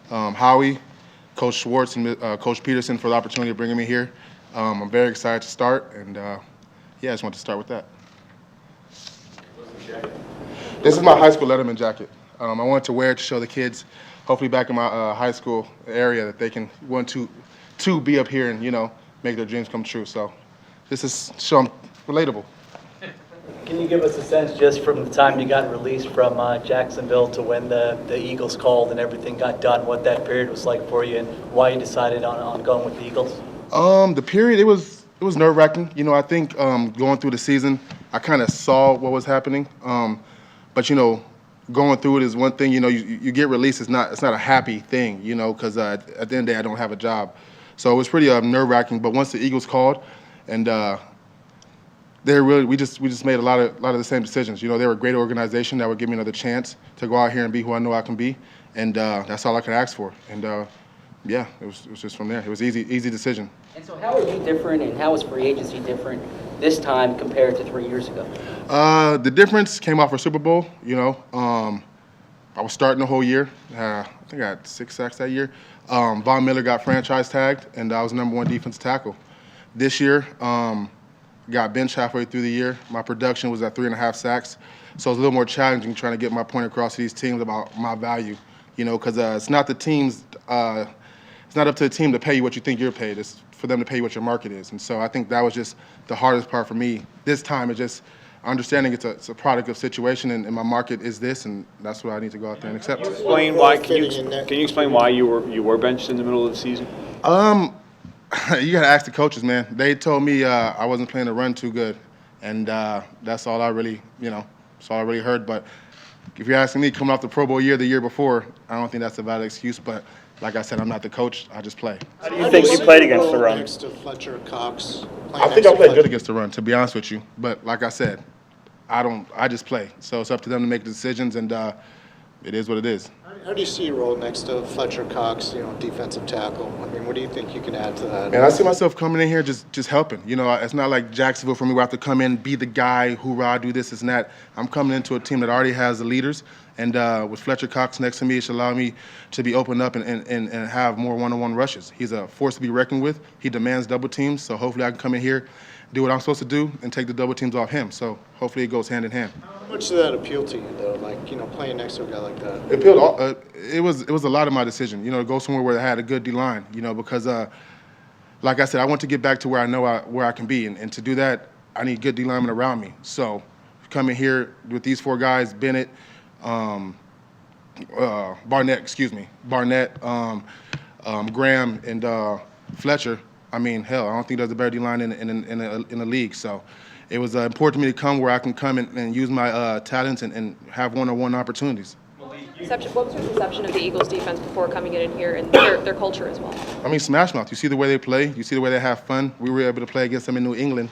Howie, Coach Schwartz, and Coach Peterson for the opportunity of bringing me here. I'm very excited to start, and I just want to start with that. This is my high school Letterman jacket. I wanted to wear it to show the kids, hopefully back in my high school area, that they can want to be up here and make their dreams come true. So this is show them relatable. Can you give us a sense just from the time you got released from Jacksonville to when the Eagles called and everything got done, what that period was like for you and why you decided on going with the Eagles? The period, it was nerve-wracking. I think going through the season, I kind of saw what was happening. But going through it is one thing. You get released. It's not a happy thing. Because at the end of the day, I don't have a job. So it was pretty nerve-wracking. But once the Eagles called, and we just made a lot of the same decisions. They were a great organization that would give me another chance to go out here and be who I know I can be, and that's all I could ask for. And it was just from there. It was easy decision. And so how are you different, and how is free agency different this time compared to 3 years ago? The difference came off for Super Bowl. I was starting the whole year. I think I had 6 sacks that year. Von Miller got franchise tagged, and I was #1 defensive tackle. This year, got benched halfway through the year. My production was at 3.5 sacks, so it was a little more challenging trying to get my point across to these teams about my value. Because it's not the teams. It's not up to the team to pay you what you think you're paid. It's for them to pay you what your market is. And so I think that was just the hardest part for me. This time, it's just understanding it's a product of situation, and my market is this, and that's what I need to go out there and accept. Can you explain why you were benched in the middle of the season? You got to ask the coaches, man. They told me I wasn't playing the run too good, and that's all I really, that's all I really heard. But if you're asking me, coming off the Pro Bowl year the year before, I don't think that's a valid excuse. But like I said, I'm not the coach. I just play. How do you think you played against the run? Next to Fletcher Cox. I think I played good against the run, to be honest with you. But like I said, I just play. So it's up to them to make the decisions, and it is what it is. How do you see your role next to Fletcher Cox, defensive tackle? I mean, what do you think you can add to that? And I see myself coming in here just helping. It's not like Jacksonville for me where I have to come in, be the guy, hoorah, do this and that. I'm coming into a team that already has the leaders. And with Fletcher Cox next to me, it should allow me to be opened up and have more one-on-one rushes. He's a force to be reckoned with. He demands double teams, so hopefully I can come in here, do what I'm supposed to do, and take the double teams off him. So hopefully it goes hand in hand. How much did that appeal to you, though? Like, playing next to a guy like that. It appealed. It was a lot of my decision. To go somewhere where I had a good D line. Because like I said, I want to get back to where I know where I can be, and to do that, I need good D linemen around me. So coming here with these 4 guys, Bennett, Barnett, Graham, and Fletcher. I mean, hell, I don't think there's a better D line in the league. So it was important to me to come where I can come and use my talents and have one-on-one opportunities. What was your perception of the Eagles' defense before coming in here and their culture as well? I mean, smash mouth. You see the way they play. You see the way they have fun. We were able to play against them in New England.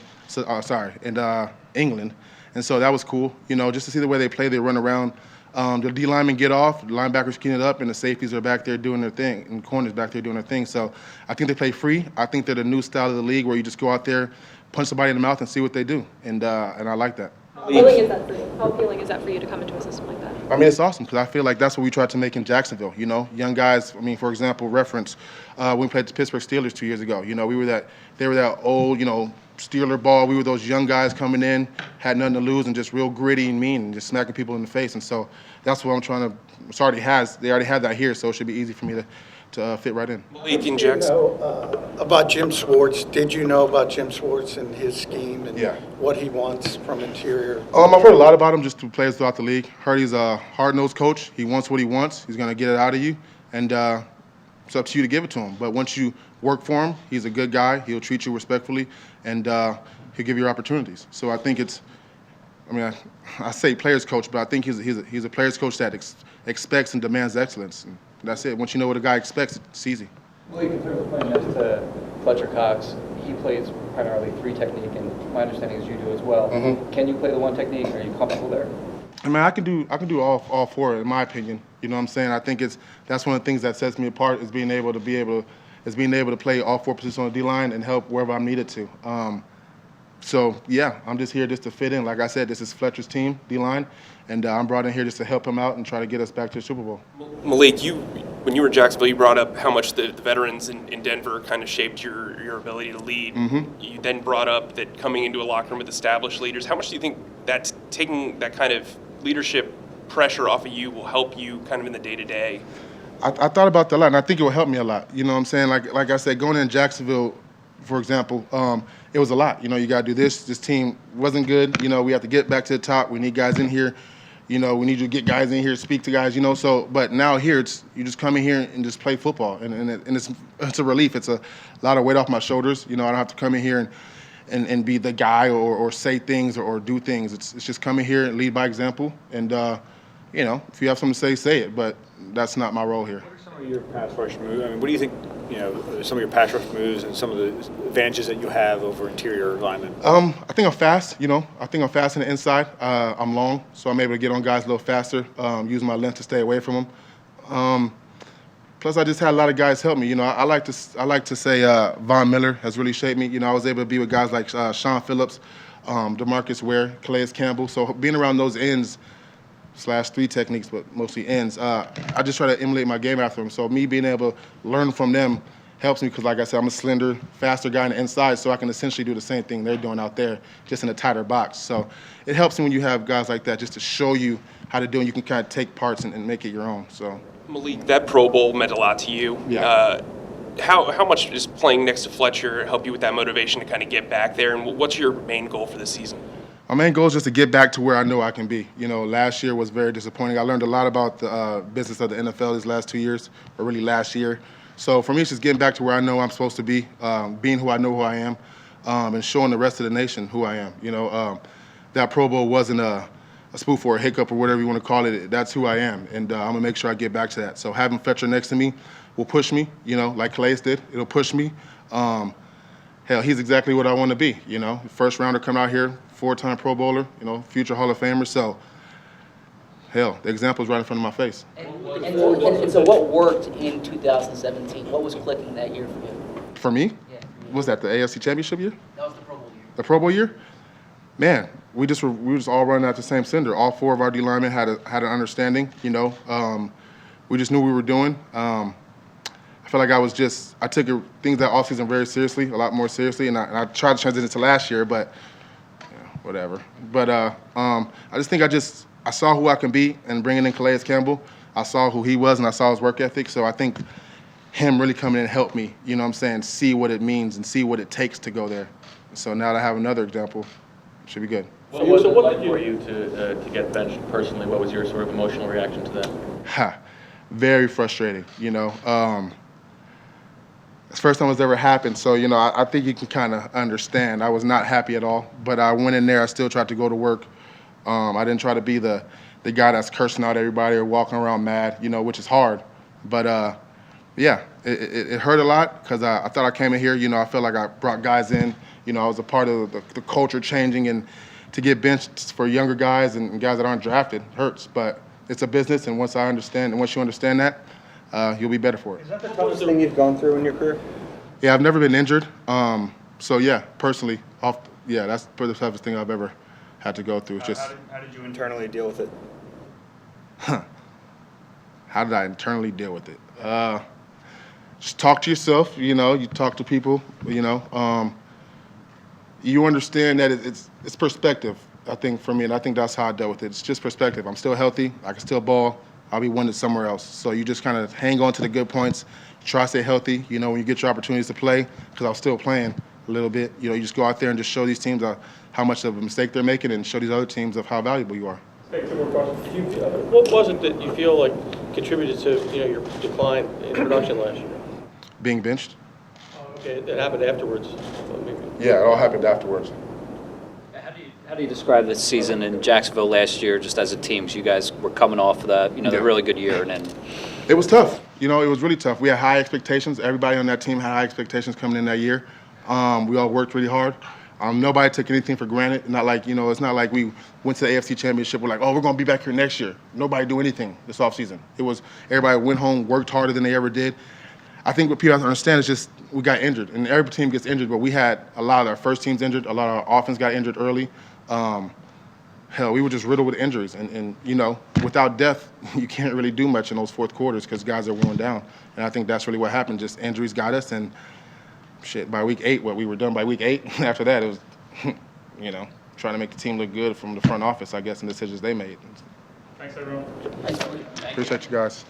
England. And so that was cool. Just to see the way they play, they run around. The D linemen get off, the linebackers clean it up, and the safeties are back there doing their thing, and corners back there doing their thing. So I think they play free. I think they're the new style of the league where you just go out there, punch somebody in the mouth, and see what they do. And I like that. How appealing is that for you? How appealing is that for you to come into a system like that? I mean, it's awesome because I feel like that's what we tried to make in Jacksonville. Young guys. I mean, for example, reference when we played the Pittsburgh Steelers 2 years ago. They were that old, Steeler ball. We were those young guys coming in, had nothing to lose, and just real gritty and mean, and just smacking people in the face. And so that's what I'm trying to. They already have that here, so it should be easy for me to fit right in. Malik Jackson. About Jim Schwartz. Did you know about Jim Schwartz and his scheme and Yeah. what he wants from interior? I've heard a lot about him just through players throughout the league. Heard he's a hard-nosed coach. He wants what he wants. He's going to get it out of you, and it's up to you to give it to him. But once you work for him, he's a good guy. He'll treat you respectfully, and he'll give you opportunities. So I think I say players coach, but I think he's a players coach that expects and demands excellence. And that's it. Once you know what a guy expects, it's easy. Malik, in terms of playing next to Fletcher Cox, he plays primarily 3 technique, and my understanding is you do as well. Mm-hmm. Can you play the 1 technique? Are you comfortable there? I mean, I can do all 4 in my opinion. You know what I'm saying? I think that's one of the things that sets me apart is being able to play all 4 positions on the D line and help wherever I'm needed to. So yeah, I'm just here just to fit in. Like I said, this is Fletcher's team, D line, and I'm brought in here just to help him out and try to get us back to the Super Bowl. Malik, you when you were in Jacksonville, you brought up how much the veterans in Denver kind of shaped your ability to lead. You then brought up that coming into a locker room with established leaders. How much do you think that taking that kind of leadership pressure off of you will help you kind of in the day-to-day? I thought about that a lot, and I think it will help me a lot. You know what I'm saying? Like I said, going in Jacksonville, for example, it was a lot. You know, you got to do this. This team wasn't good. You know, we have to get back to the top. We need guys in here. You know, we need to get guys in here, speak to guys, you know. So, but now here, you just come in here and just play football. And it's a relief. It's a lot of weight off my shoulders. You know, I don't have to come in here and be the guy or say things or do things. It's just come in here and lead by example. And, you know, if you have something to say it. But that's not my role here. What are some of your pass rush moves? I mean, what do you think, you know, some of your pass rush moves and some of the advantages that you have over interior linemen? I think I'm fast, you know. I think I'm fast in the inside. I'm long, so I'm able to get on guys a little faster, use my length to stay away from them. Plus, I just had a lot of guys help me. You know, I like to say Von Miller has really shaped me. You know, I was able to be with guys like Sean Phillips, DeMarcus Ware, Calais Campbell. So being around those ends / 3 techniques, but mostly ends, I just try to emulate my game after them. So me being able to learn from them helps me because, like I said, I'm a slender, faster guy on the inside, so I can essentially do the same thing they're doing out there, just in a tighter box. So it helps me when you have guys like that just to show you how to do it. You can kind of take parts and make it your own. So Malik, that Pro Bowl meant a lot to you. Yeah. How much does playing next to Fletcher help you with that motivation to kind of get back there? And what's your main goal for this season? My main goal is just to get back to where I know I can be. You know, last year was very disappointing. I learned a lot about the business of the NFL these last 2 years, or really last year. So for me, it's just getting back to where I know I'm supposed to be, being who I know who I am, and showing the rest of the nation who I am. You know, that Pro Bowl wasn't a spoof or a hiccup or whatever you want to call it. That's who I am, and I'm going to make sure I get back to that. So having Fletcher next to me will push me, you know, like Calais did. It'll push me. Hell, he's exactly what I want to be, you know. First rounder coming out here, 4-time Pro Bowler, you know, future Hall of Famer. So, hell, the example's right in front of my face. And so what worked in 2017? What was clicking that year for you? For me? Yeah. Was that the AFC Championship year? That was the Pro Bowl year. The Pro Bowl year? Man, we were just all running at the same cinder. All 4 of our D linemen had an understanding, you know. We just knew what we were doing. I feel like I took things that offseason very seriously, a lot more seriously, and I tried to transition to last year, but whatever. But I just think I saw who I can be, and bringing in Calais Campbell, I saw who he was, and I saw his work ethic. So I think him really coming in helped me, you know what I'm saying, see what it means and see what it takes to go there. So now that I have another example, it should be good. What was it like for you to get benched personally? What was your sort of emotional reaction to that? Very frustrating, you know. It's the first time it's ever happened, so, you know, I think you can kind of understand. I was not happy at all, but I went in there. I still tried to go to work. I didn't try to be the guy that's cursing out everybody or walking around mad, you know, which is hard. But, yeah, it hurt a lot because I thought I came in here, you know, I felt like I brought guys in. You know, I was a part of the culture changing, and to get benched for younger guys and guys that aren't drafted hurts. But it's a business, and once you understand that, you'll be better for it. Is that the toughest thing you've gone through in your career? Yeah, I've never been injured. So, yeah, personally, that's the toughest thing I've ever had to go through. It's just, how did you internally deal with it? How did I internally deal with it? Just talk to yourself, you know. You talk to people, you know. You understand that it's perspective, I think, for me, and I think that's how I dealt with it. It's just perspective. I'm still healthy. I can still ball. I'll be wanted somewhere else. So you just kind of hang on to the good points, try to stay healthy, you know, when you get your opportunities to play, because I was still playing a little bit. You know, you just go out there and just show these teams how much of a mistake they're making and show these other teams of how valuable you are. What was it that you feel like contributed to, you know, your decline in production last year? Being benched. Okay, that happened afterwards. Yeah, it all happened afterwards. How do you describe this season in Jacksonville last year, just as a team? So you guys were coming off of the really good year, and then it was tough. You know, it was really tough. We had high expectations. Everybody on that team had high expectations coming in that year. We all worked really hard. Nobody took anything for granted. Not like, you know, it's not like we went to the AFC Championship. We're like, oh, we're going to be back here next year. Nobody do anything this offseason. It was everybody went home, worked harder than they ever did. I think what people have to understand is just we got injured, and every team gets injured, but we had a lot of our first teams injured. A lot of our offense got injured early. hell, we were just riddled with injuries. And you know, without depth, you can't really do much in those fourth quarters because guys are worn down. And I think that's really what happened. Just injuries got us. And shit, by week 8, we were done by week 8. After that, it was, you know, trying to make the team look good from the front office, I guess, and decisions they made. Thanks, everyone. Appreciate you guys.